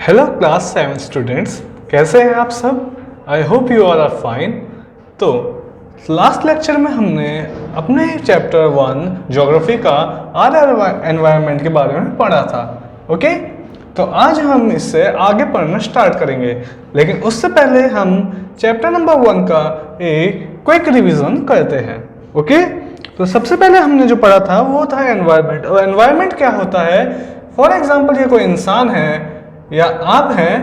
Hello class 7 students, कैसे हैं आप सब। I hope you all are fine. तो लास्ट लेक्चर में हमने अपने चैप्टर 1 ज्योग्राफी का अर्थ एनवायरनमेंट के बारे में पढ़ा था। ओके, तो आज हम इससे आगे पढ़ना स्टार्ट करेंगे, लेकिन उससे पहले हम चैप्टर नंबर 1 का एक क्विक रिवीजन करते हैं। ओके, तो सबसे पहले हमने जो पढ़ा था वो था एनवायरनमेंट। और एनवायरनमेंट क्या होता है? फॉर एग्जाम्पल, ये कोई इंसान है या आप हैं,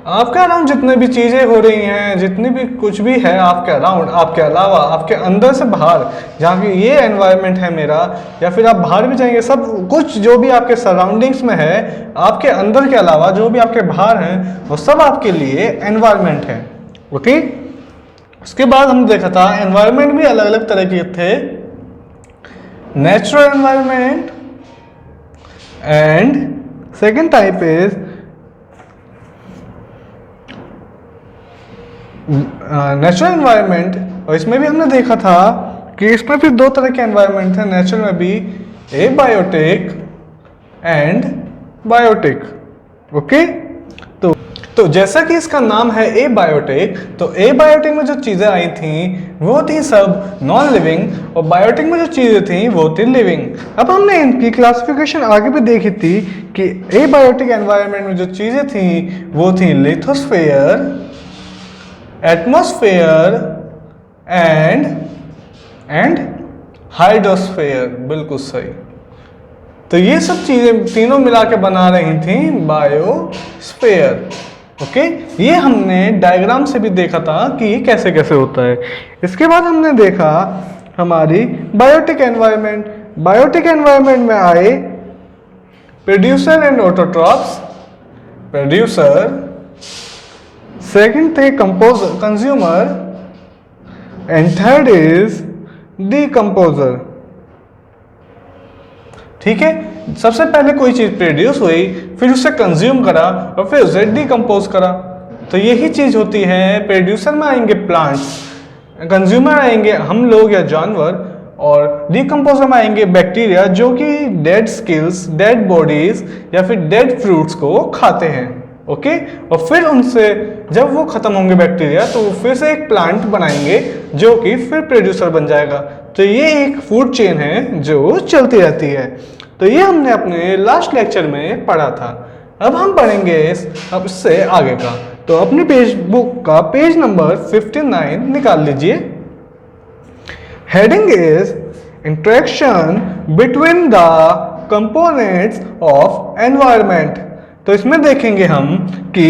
आपके अराउंड जितने भी चीज़ें हो रही हैं, जितनी भी कुछ भी है आपके अराउंड, आपके अलावा, आपके अंदर से बाहर, जहाँ की ये एनवायरनमेंट है मेरा, या फिर आप बाहर भी जाएंगे, सब कुछ जो भी आपके सराउंडिंग्स में है, आपके अंदर के अलावा जो भी आपके बाहर हैं, वो सब आपके लिए एनवायरनमेंट है। ओके, उसके बाद हमने देखा था एनवायरनमेंट भी अलग अलग तरह के थे। Natural environment and second type is natural environment. और इसमें भी हमने देखा था कि इसमें भी दो तरह के एनवायरनमेंट थे नेचुरल में भी, एबायोटिक एंड बायोटिक। ओके, तो जैसा कि इसका नाम है एबायोटिक, तो एबायोटिक में जो चीज़ें आई थी वो थी सब नॉन लिविंग, और बायोटिक में जो चीज़ें थी वो थी लिविंग। अब हमने इनकी क्लासिफिकेशन आगे भी देखी थी कि एबायोटिक एनवायरनमेंट में जो चीज़ें थी वो थी लिथोस्फेयर, एटमॉस्फेयर एंड हाइड्रोस्फेयर। बिल्कुल सही। तो ये सब चीजें तीनों मिला के बना रही थी बायोस्फेयर। ओके, ये हमने डायग्राम से भी देखा था कि ये कैसे कैसे होता है। इसके बाद हमने देखा हमारी बायोटिक एनवायरनमेंट। बायोटिक एनवायरनमेंट में आए producer and autotrophs. Producer, second the consumer and third is decomposer. ठीक है, सबसे पहले कोई चीज प्रोड्यूस हुई, फिर उसे कंज्यूम करा और फिर उसे डिकम्पोज करा। तो यही चीज होती है। प्रोड्यूसर में आएंगे प्लांट्स, कंज्यूमर आएंगे हम लोग या जानवर, और डिकम्पोजर में आएंगे बैक्टीरिया जो कि डेड स्किल्स, डेड बॉडीज या फिर डेड फ्रूट्स को खाते हैं। ओके, और फिर उनसे जब वो खत्म होंगे बैक्टीरिया, तो वो फिर से एक प्लांट बनाएंगे जो कि फिर प्रोड्यूसर बन जाएगा। तो ये एक फूड चेन है जो चलती रहती है। तो ये हमने अपने लास्ट लेक्चर में पढ़ा था। अब हम पढ़ेंगे अब इससे आगे का। तो अपनी पेज बुक का पेज नंबर 59 निकाल लीजिए। Heading is interaction between the components of environment. तो इसमें देखेंगे हम कि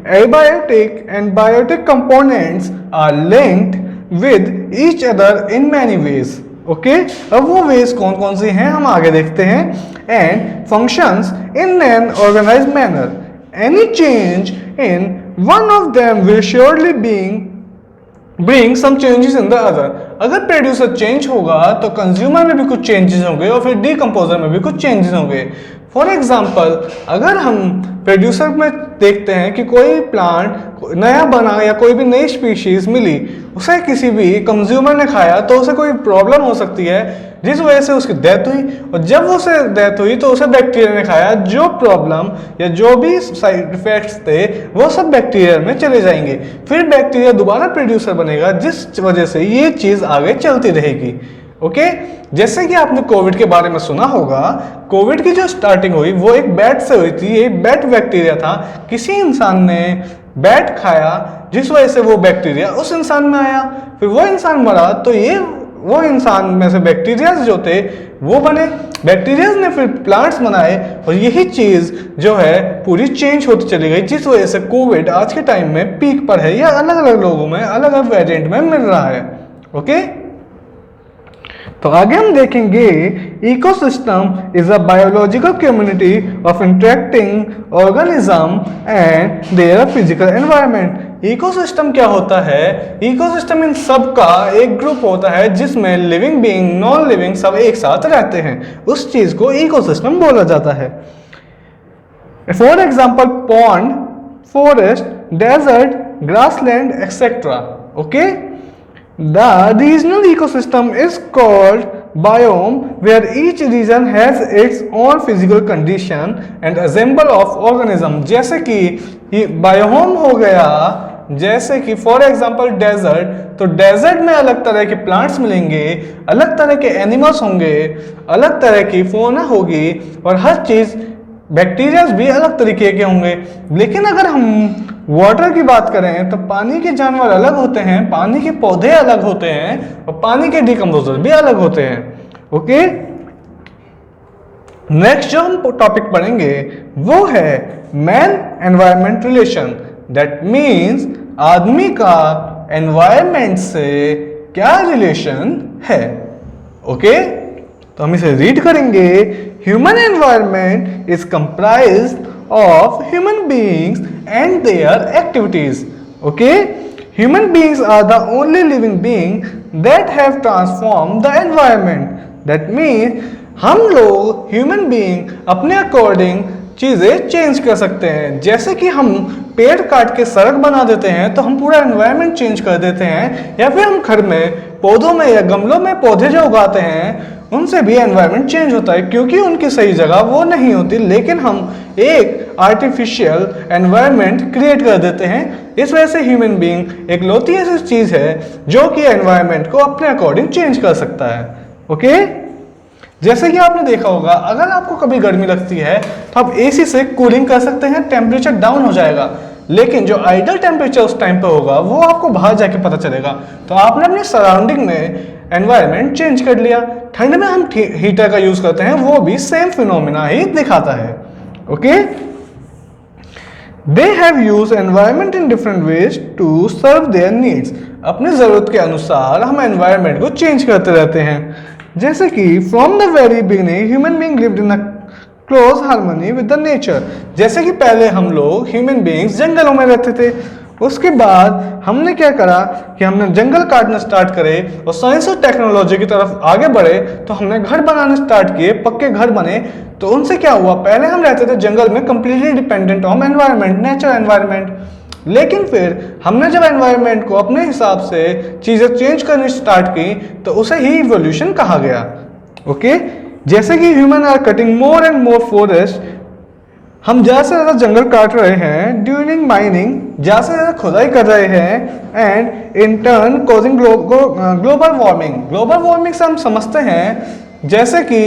abiotic and biotic components are linked with each other in many ways. Okay, अब वो वेज कौन कौन सी हैं हम आगे देखते हैं। And functions in an organised manner, any change in one of them will surely bring some changes in the other. अगर प्रोड्यूसर चेंज होगा तो कंज्यूमर में भी कुछ चेंजेस होंगे और फिर डिकम्पोजर में भी कुछ चेंजेस होंगे। फॉर एग्जाम्पल, अगर हम प्रोड्यूसर में देखते हैं कि कोई प्लांट नया बना या कोई भी नई स्पीशीज मिली, उसे किसी भी कंज्यूमर ने खाया तो उसे कोई प्रॉब्लम हो सकती है जिस वजह से उसकी डेथ हुई, और जब उसे डेथ हुई तो उसे बैक्टीरिया ने खाया। जो प्रॉब्लम या जो भी साइड इफेक्ट्स थे वो सब बैक्टीरिया में चले जाएंगे, फिर बैक्टीरिया दोबारा प्रोड्यूसर बनेगा, जिस वजह से ये चीज़ आगे चलती रहेगी। ओके, जैसे कि आपने कोविड के बारे में सुना होगा, कोविड की जो स्टार्टिंग हुई वो एक बैट से हुई थी। ये बैट बैक्टीरिया था, किसी इंसान ने बैट खाया जिस वजह से वो बैक्टीरिया उस इंसान में आया, फिर वो इंसान मरा, तो ये वो इंसान में से बैक्टीरियाज जो थे वो बने, बैक्टीरियाज ने फिर प्लांट्स बनाए, और यही चीज़ जो है पूरी चेंज होती चली गई, जिस वजह से कोविड आज के टाइम में पीक पर है या अलग अलग लोगों में अलग अलग वेरिएंट में मिल रहा है। ओके, तो आगे हम देखेंगे ecosystem is a biological community of interacting organism and their physical environment. Ecosystem क्या होता है? इकोसिस्टम इन सब का एक ग्रुप होता है जिसमें लिविंग बीइंग, नॉन लिविंग सब एक साथ रहते हैं। उस चीज को इकोसिस्टम बोला जाता है। For example, pond, forest, desert, grassland etcetera. Okay, the regional ecosystem is called biome where each region has its own physical condition and assemble of organism। जैसे कि बायोम हो गया, जैसे कि फॉर एग्जांपल डेजर्ट, तो डेजर्ट में अलग तरह के प्लांट्स मिलेंगे, अलग तरह के एनिमल्स होंगे, अलग तरह की फोना होगी और हर चीज बैक्टीरियाज भी अलग तरीके के होंगे। लेकिन अगर हम वाटर की बात करें तो पानी के जानवर अलग होते हैं, पानी के पौधे अलग होते हैं और पानी के डिकम्पोजर भी अलग होते हैं। ओके, नेक्स्ट जो हम टॉपिक पढ़ेंगे वो है man environment relation. That means आदमी का एनवायरमेंट से क्या रिलेशन है। ओके, तो हम इसे रीड करेंगे। Human environment is comprised of human beings and their activities। okay, human beings are the only living being that have transformed the environment। that means हम लोग ह्यूमन बीइंग अपने अकॉर्डिंग चीज़ें change कर सकते हैं। जैसे कि हम पेड़ काट के सड़क बना देते हैं तो हम पूरा एनवायरनमेंट चेंज कर देते हैं, या फिर हम घर में पौधों में या गमलों में पौधे जो उगाते हैं उनसे भी एनवायरनमेंट चेंज होता है, क्योंकि उनकी सही जगह वो नहीं होती, लेकिन हम एक आर्टिफिशियल एनवायरनमेंट क्रिएट कर देते हैं। इस वजह से ह्यूमन बीइंग एक लौती ऐसी चीज़ है जो कि एनवायरनमेंट को अपने अकॉर्डिंग चेंज कर सकता है। ओके, जैसे कि आपने देखा होगा, अगर आपको कभी गर्मी लगती है तो आप एसी से कूलिंग कर सकते हैं, टेम्परेचर डाउन हो जाएगा, लेकिन जो आइडियल टेम्परेचर उस टाइम पे होगा वो आपको बाहर जाके पता चलेगा। तो आपने अपने सराउंडिंग में एनवायरनमेंट चेंज कर लिया। ठंड में हम हीटर का यूज करते हैं, वो भी सेम फिनोमिना ही दिखाता है। Okay, they have use environment in different ways to serve their needs. अपनी जरूरत के अनुसार हम एनवायरनमेंट को चेंज करते रहते हैं। जैसे कि from the very beginning human being lived in a close harmony with the nature. जैसे कि पहले हम लोग ह्यूमन बीइंग्स जंगलों में रहते थे, उसके बाद हमने क्या करा कि हमने जंगल काटना स्टार्ट करे और साइंस और टेक्नोलॉजी की तरफ आगे बढ़े, तो हमने घर बनाने स्टार्ट किए, पक्के घर बने। तो उनसे क्या हुआ, पहले हम रहते थे जंगल में completely dependent on environment, nature environment, लेकिन फिर हमने जब एनवायरनमेंट को अपने हिसाब से चीज़ें चेंज करनी स्टार्ट की तो उसे ही इवोल्यूशन कहा गया। ओके, जैसे कि human are cutting more and more forest, हम ज़्यादा से ज़्यादा जंगल काट रहे हैं ड्यूरिंग माइनिंग, ज़्यादा से ज़्यादा खुदाई कर रहे हैं, and in turn causing global warming. Global warming से हम समझते हैं जैसे कि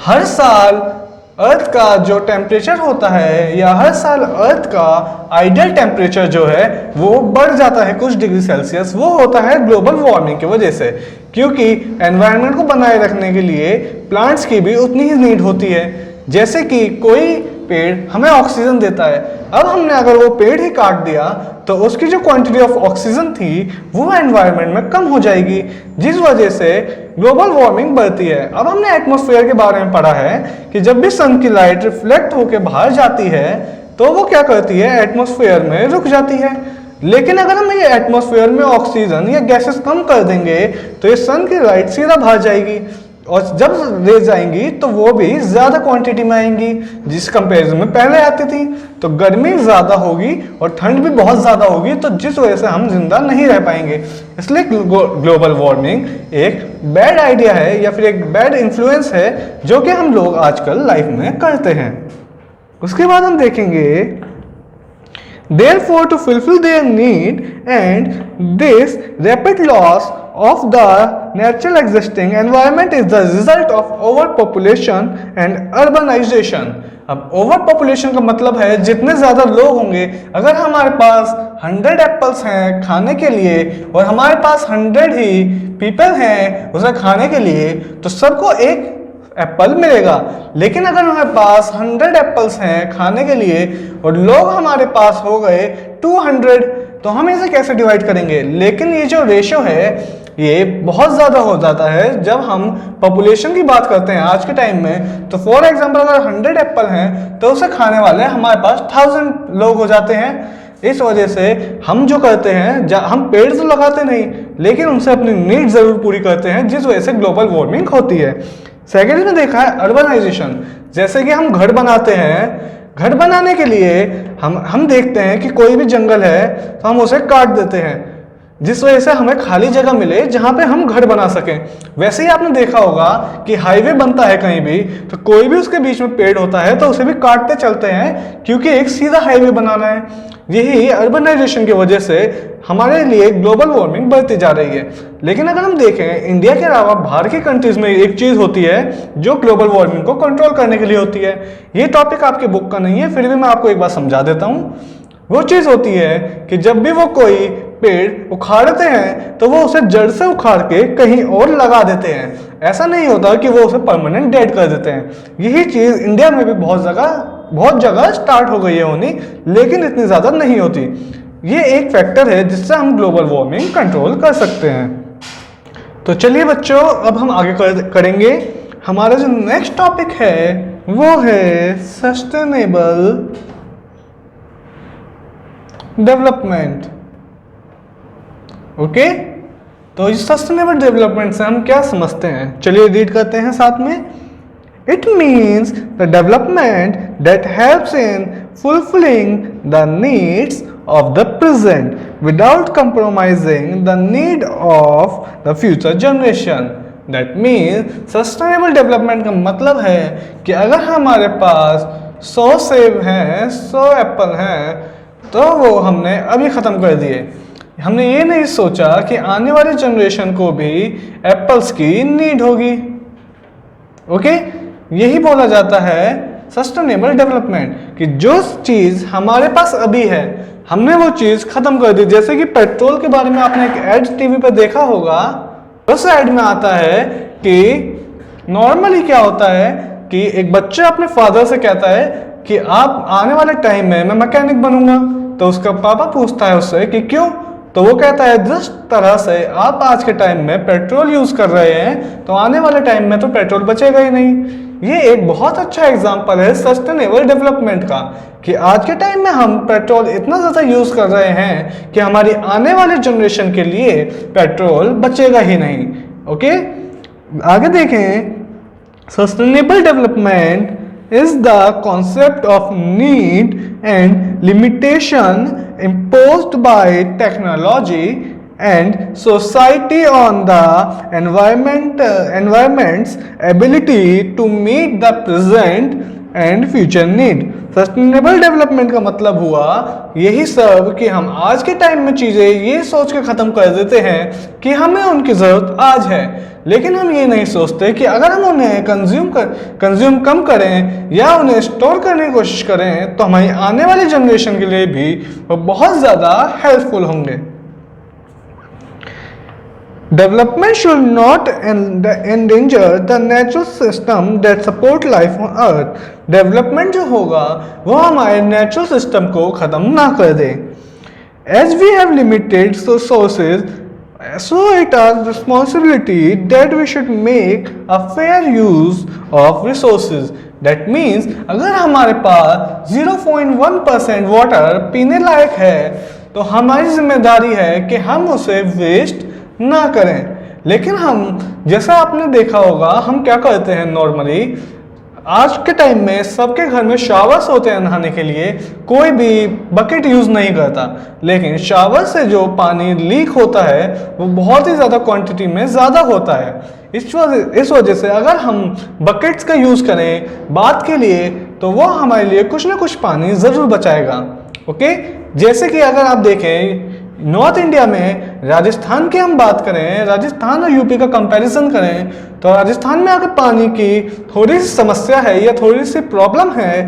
हर साल अर्थ का जो टेम्परेचर होता है या हर साल अर्थ का आइडियल टेम्परेचर जो है वो बढ़ जाता है कुछ डिग्री सेल्सियस, वो होता है ग्लोबल वार्मिंग की वजह से, क्योंकि एनवायरनमेंट को बनाए रखने के लिए प्लांट्स की भी उतनी ही नीड होती है। जैसे कि कोई पेड़ हमें ऑक्सीजन देता है, अब हमने अगर वो पेड़ ही काट दिया तो उसकी जो क्वांटिटी ऑफ ऑक्सीजन थी वो एनवायरनमेंट में कम हो जाएगी, जिस वजह से ग्लोबल वार्मिंग बढ़ती है। अब हमने एटमॉस्फेयर के बारे में पढ़ा है कि जब भी सन की लाइट रिफ्लेक्ट होकर बाहर जाती है तो वो क्या करती है, एटमॉस्फेयर में रुक जाती है। लेकिन अगर हम ये एटमॉस्फेयर में ऑक्सीजन या गैसेस कम कर देंगे तो ये सन की लाइट सीधा बाहर जाएगी, और जब रेज आएंगी तो वो भी ज़्यादा क्वांटिटी में आएंगी जिस कंपैरिजन में पहले आती थी। तो गर्मी ज़्यादा होगी और ठंड भी बहुत ज़्यादा होगी, तो जिस वजह से हम जिंदा नहीं रह पाएंगे। इसलिए ग्लोबल वार्मिंग एक बैड आइडिया है या फिर एक बैड इन्फ्लुएंस है जो कि हम लोग आजकल लाइफ में करते हैं। उसके बाद हम देखेंगे therefore to fulfill their need and this rapid loss of the natural existing environment is the result of overpopulation and urbanization। अब ओवरपॉपुलेशन का मतलब है जितने ज़्यादा लोग होंगे, अगर हमारे पास 100 एप्पल्स हैं खाने के लिए और हमारे पास 100 ही पीपल हैं उसे खाने के लिए, तो सबको एक एप्पल मिलेगा। लेकिन अगर हमारे पास 100 एप्पल्स हैं खाने के लिए और लोग हमारे पास हो गए 200, तो हम इसे कैसे डिवाइड करेंगे। लेकिन ये जो रेशियो है ये बहुत ज़्यादा हो जाता है जब हम पॉपुलेशन की बात करते हैं आज के टाइम में। तो फॉर एग्जांपल अगर 100 एप्पल हैं तो उसे खाने वाले हमारे पास 1000 लोग हो जाते हैं। इस वजह से हम जो करते हैं, हम पेड़ तो लगाते नहीं लेकिन उनसे अपनी नीड ज़रूर पूरी करते हैं, जिस वजह से ग्लोबल वार्मिंग होती है। सेकेंड में देखा है अर्बनाइजेशन। जैसे कि हम घर बनाते हैं, घर बनाने के लिए हम देखते हैं कि कोई भी जंगल है तो हम उसे काट देते हैं। जिस वजह से हमें खाली जगह मिले जहां पे हम घर बना सकें। वैसे ही आपने देखा होगा कि हाईवे बनता है कहीं भी तो कोई भी उसके बीच में पेड़ होता है तो उसे भी काटते चलते हैं क्योंकि एक सीधा हाईवे बनाना है। यही अर्बनाइजेशन की वजह से हमारे लिए ग्लोबल वार्मिंग बढ़ती जा रही है। लेकिन अगर हम देखें इंडिया के अलावा बाहर की कंट्रीज में एक चीज होती है जो ग्लोबल वार्मिंग को कंट्रोल करने के लिए होती है। ये टॉपिक आपके बुक का नहीं है, फिर भी मैं आपको एक बार समझा देता हूँ। वो चीज होती है कि जब भी वो कोई पेड़ उखाड़ते हैं तो वो उसे जड़ से उखाड़ के कहीं और लगा देते हैं। ऐसा नहीं होता कि वो उसे परमानेंट डेड कर देते हैं। यही चीज इंडिया में भी बहुत जगह स्टार्ट हो गई है होनी, लेकिन इतनी ज्यादा नहीं होती। ये एक फैक्टर है जिससे हम ग्लोबल वार्मिंग कंट्रोल कर सकते हैं। तो चलिए बच्चों, अब हम आगे करेंगे। हमारा जो नेक्स्ट टॉपिक है वो है सस्टेनेबल डेवलपमेंट। ओके, तो इस सस्टेनेबल डेवलपमेंट से हम क्या समझते हैं, चलिए रीड करते हैं साथ में। It means the development that helps in fulfilling the needs of the present without compromising the need of the future generation. That means sustainable development का मतलब है कि अगर हमारे पास 100 सेब हैं, 100 एप्पल हैं, तो वो हमने अभी ख़त्म कर दिए। हमने ये नहीं सोचा कि आने वाले जनरेशन को भी एप्पल्स की नीड होगी। ओके, यही बोला जाता है सस्टेनेबल डेवलपमेंट, कि जो चीज़ हमारे पास अभी है हमने वो चीज़ ख़त्म कर दी। जैसे कि पेट्रोल के बारे में आपने एक एड टीवी पर देखा होगा। उस एड में आता है कि नॉर्मली क्या होता है कि एक बच्चा अपने फादर से कहता है कि आप आने वाले टाइम में मैं मैकेनिक बनूंगा। तो उसका पापा पूछता है उससे कि क्यों, तो वो कहता है जिस तरह से आप आज के टाइम में पेट्रोल यूज कर रहे हैं तो आने वाले टाइम में तो पेट्रोल बचेगा ही नहीं। ये एक बहुत अच्छा एग्जांपल है सस्टेनेबल डेवलपमेंट का, कि आज के टाइम में हम पेट्रोल इतना ज़्यादा यूज कर रहे हैं कि हमारी आने वाले जनरेशन के लिए पेट्रोल बचेगा ही नहीं। ओके, आगे देखें। Sustainable development is the concept of need and limitation imposed by technology and society on the environment's ability to meet the present and future need. Sustainable development का मतलब हुआ यही सब कि हम आज के टाइम में चीज़ें ये सोच के ख़त्म कर देते हैं कि हमें उनकी ज़रूरत आज है, लेकिन हम ये नहीं सोचते कि अगर हम उन्हें कंज्यूम कम करें या उन्हें स्टोर करने की कोशिश करें तो हमारी आने वाली जनरेशन के लिए भी वो बहुत ज़्यादा हेल्पफुल होंगे। Development should not endanger the natural system that support life on earth. Development जो होगा वो हमारे natural system को ख़त्म ना कर दे। As we have limited resources, so it is responsibility that we should make a fair use of resources. That means अगर हमारे पास 0.1% वाटर पीने लायक है तो हमारी जिम्मेदारी है कि हम उसे वेस्ट ना करें। लेकिन हम, जैसा आपने देखा होगा, हम क्या करते हैं नॉर्मली आज के टाइम में सबके घर में शावर्स होते हैं नहाने के लिए, कोई भी बकेट यूज नहीं करता, लेकिन शावर से जो पानी लीक होता है वो बहुत ही ज़्यादा क्वांटिटी में ज़्यादा होता है। इस वजह से अगर हम बकेट्स का यूज़ करें बात के लिए तो वो हमारे लिए कुछ ना कुछ पानी ज़रूर बचाएगा। ओके, जैसे कि अगर आप देखें नॉर्थ इंडिया में राजस्थान की हम बात करें, राजस्थान और यूपी का कंपैरिजन करें तो राजस्थान में अगर पानी की थोड़ी सी समस्या है या थोड़ी सी प्रॉब्लम है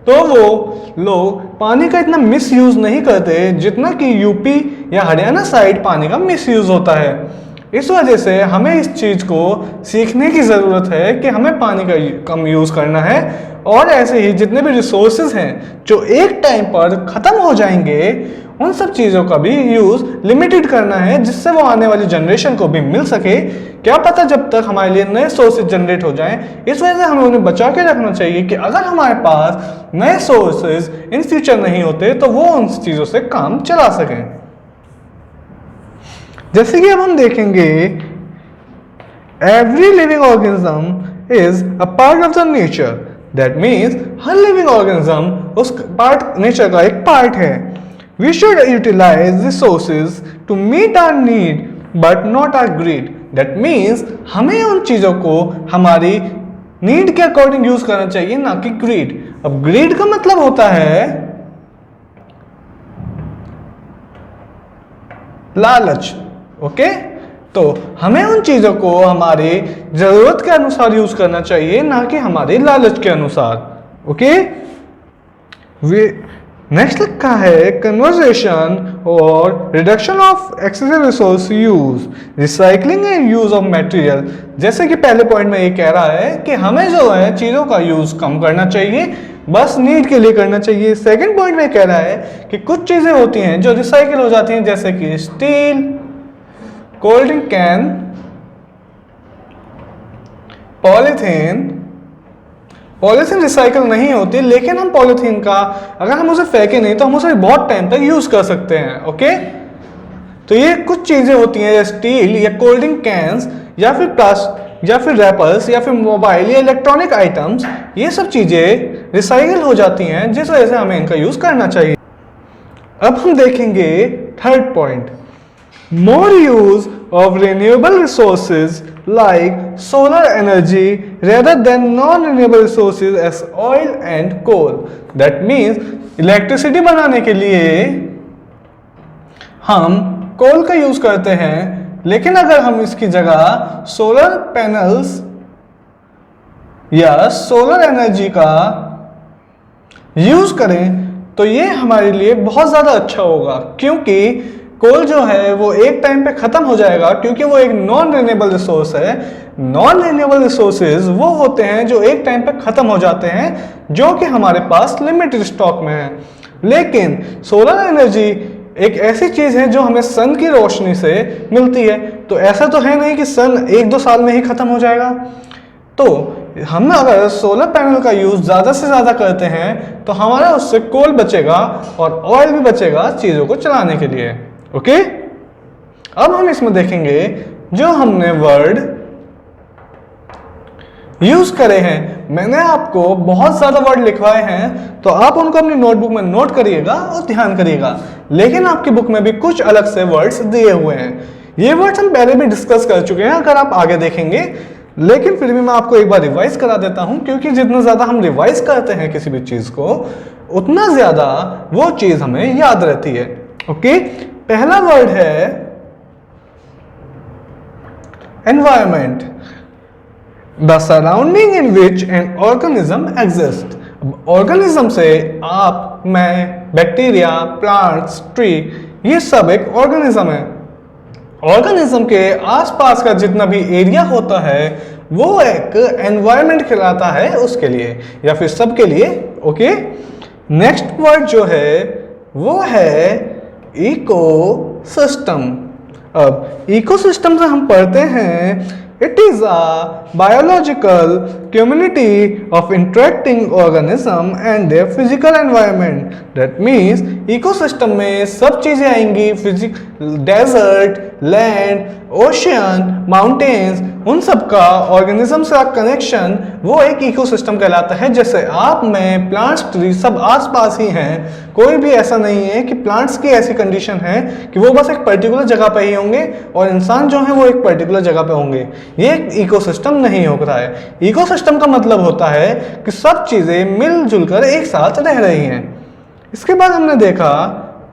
तो वो लोग पानी का इतना मिस यूज़ नहीं करते जितना कि यूपी या हरियाणा साइड पानी का मिस यूज़ होता है। इस वजह से हमें इस चीज़ को सीखने की ज़रूरत है कि हमें पानी का कम यूज़ करना है, और ऐसे ही जितने भी रिसोर्सेज हैं जो एक टाइम पर ख़त्म हो जाएंगे उन सब चीज़ों का भी यूज़ लिमिटेड करना है, जिससे वो आने वाली जनरेशन को भी मिल सके। क्या पता जब तक हमारे लिए नए सोर्सेज जनरेट हो जाएं, इस वजह से हमें उन्हें बचा के रखना चाहिए कि अगर हमारे पास नए सोर्सेज इन फ्यूचर नहीं होते तो वो उन चीज़ों से काम चला सकें। जैसे कि अब हम देखेंगे, every living organism is a part of the nature. That means हर लिविंग ऑर्गेनिज्म उस नेचर का एक पार्ट है। We should utilize resources to meet our need but not our greed. That means हमें उन चीजों को हमारी नीड के अकॉर्डिंग यूज करना चाहिए, ना कि ग्रीड। अब ग्रीड का मतलब होता है लालच। ओके, तो हमें उन चीजों को हमारे जरूरत के अनुसार यूज करना चाहिए, ना कि हमारे लालच के अनुसार। ओके, नेक्स्ट लिखा है कन्वर्जेशन और reduction of excessive resource use, recycling and use of material. जैसे कि पहले पॉइंट में ये कह रहा है कि हमें जो है चीजों का यूज कम करना चाहिए, बस नीड के लिए करना चाहिए। सेकंड पॉइंट में कह रहा है कि कुछ चीजें होती हैं जो रिसाइकिल हो जाती हैं, जैसे कि steel, cold drink can, polythene. Polythene recycle नहीं होती, लेकिन हम पॉलीथीन का अगर हम उसे फेंके नहीं तो हम उसे बहुत टाइम तक यूज कर सकते हैं। ओके, तो ये कुछ चीजें होती हैं, स्टील या कोल्ड ड्रिंक कैंस या फिर प्लास्टिक या फिर रैपर्स या फिर मोबाइल या इलेक्ट्रॉनिक आइटम्स, ये सब चीजें रिसाइकिल हो जाती हैं, जिस वजह से हमें इनका यूज करना चाहिए। अब हम देखेंगे third point, more use of renewable resources like solar energy rather than non-renewable resources as oil and coal. That means electricity बनाने के लिए हम कोल का यूज करते हैं, लेकिन अगर हम इसकी जगह सोलर पैनल्स या सोलर एनर्जी का यूज करें तो ये हमारे लिए बहुत ज़्यादा अच्छा होगा, क्योंकि कोल जो है वो एक टाइम पे खत्म हो जाएगा, क्योंकि वो एक नॉन रिन्यूएबल रिसोर्स है। नॉन रिन्यूएबल रिसोर्सेज वो होते हैं जो एक टाइम पे खत्म हो जाते हैं, जो कि हमारे पास लिमिटेड स्टॉक में है। लेकिन सोलर एनर्जी एक ऐसी चीज है जो हमें सन की रोशनी से मिलती है, तो ऐसा तो है नहीं कि सन 1-2 साल में ही खत्म हो जाएगा। तो हम अगर सोलर पैनल का यूज ज्यादा से ज्यादा करते हैं तो हमारा उससे कोल बचेगा और ऑयल भी बचेगा चीजों को चलाने के लिए। ओके, अब हम इसमें देखेंगे जो हमने वर्ड यूज करे हैं। मैंने आपको बहुत ज्यादा वर्ड लिखवाए हैं, तो आप उनको अपनी नोटबुक में नोट करिएगा और ध्यान करिएगा। लेकिन आपकी बुक में भी कुछ अलग से वर्ड्स दिए हुए हैं। ये वर्ड्स हम पहले भी डिस्कस कर चुके हैं अगर आप आगे देखेंगे, लेकिन फिर भी मैं आपको एक बार रिवाइज करा देता हूं, क्योंकि जितना ज्यादा हम रिवाइज करते हैं किसी भी चीज को, उतना ज्यादा वो चीज हमें याद रहती है। ओके, पहला वर्ड है environment, the surrounding in which an organism exist. Organism से आप, मैं, बैक्टीरिया, प्लांट्स, ट्री, ये सब एक ऑर्गेनिज्म है। ऑर्गेनिज्म के आसपास का जितना भी एरिया होता है वो एक एनवायरनमेंट कहलाता है उसके लिए या फिर सबके लिए। ओके, नेक्स्ट वर्ड जो है वो है इकोसिस्टम। अब इकोसिस्टम से हम पढ़ते हैं it is a biological community of interacting organism and their physical environment. That means ecosystem में सब चीजें आएंगी, डेजर्ट, लैंड, ओशियन, माउंटेन्स, उन सब का ऑर्गेनिज्म से कनेक्शन वो एक इकोसिस्टम कहलाता है। जैसे आप, मैं, प्लांट्स, ट्री सब आसपास ही हैं। कोई भी ऐसा नहीं है कि प्लांट्स की ऐसी कंडीशन है कि वो बस एक पर्टिकुलर जगह पे ही होंगे और इंसान जो है वो एक पर्टिकुलर जगह पे होंगे। ये एक इकोसिस्टम नहीं होता है। इकोसिस्टम का मतलब होता है कि सब चीजें मिलजुल कर एक साथ रह रही हैं। इसके बाद हमने देखा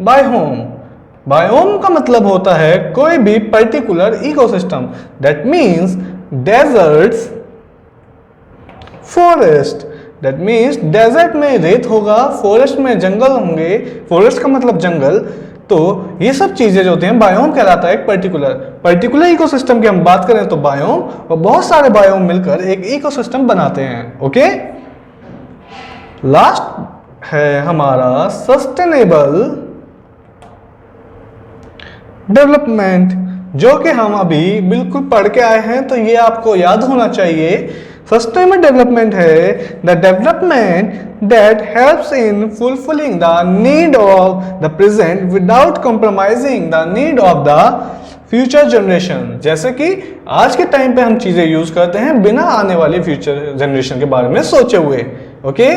बायोम। बायोम का मतलब होता है कोई भी particular ecosystem. That means deserts, forest. That means desert में रेत होगा, फॉरेस्ट में जंगल होंगे। फॉरेस्ट का मतलब जंगल। तो ये सब चीजें जो होती हैं बायोम कहलाता है। एक पर्टिकुलर इकोसिस्टम की हम बात करें तो बायोम, और बहुत सारे बायोम मिलकर एक इकोसिस्टम बनाते हैं। ओके, लास्ट है हमारा सस्टेनेबल डेवलपमेंट, जो कि हम अभी बिल्कुल पढ़ के आए हैं, तो ये आपको याद होना चाहिए। सस्टेनेबल डेवलपमेंट है the development that helps in fulfilling the need of the present without compromising the need of the future generation. जैसे कि आज के टाइम पे हम चीजें यूज करते हैं बिना आने वाली फ्यूचर जनरेशन के बारे में सोचे हुए। ओके,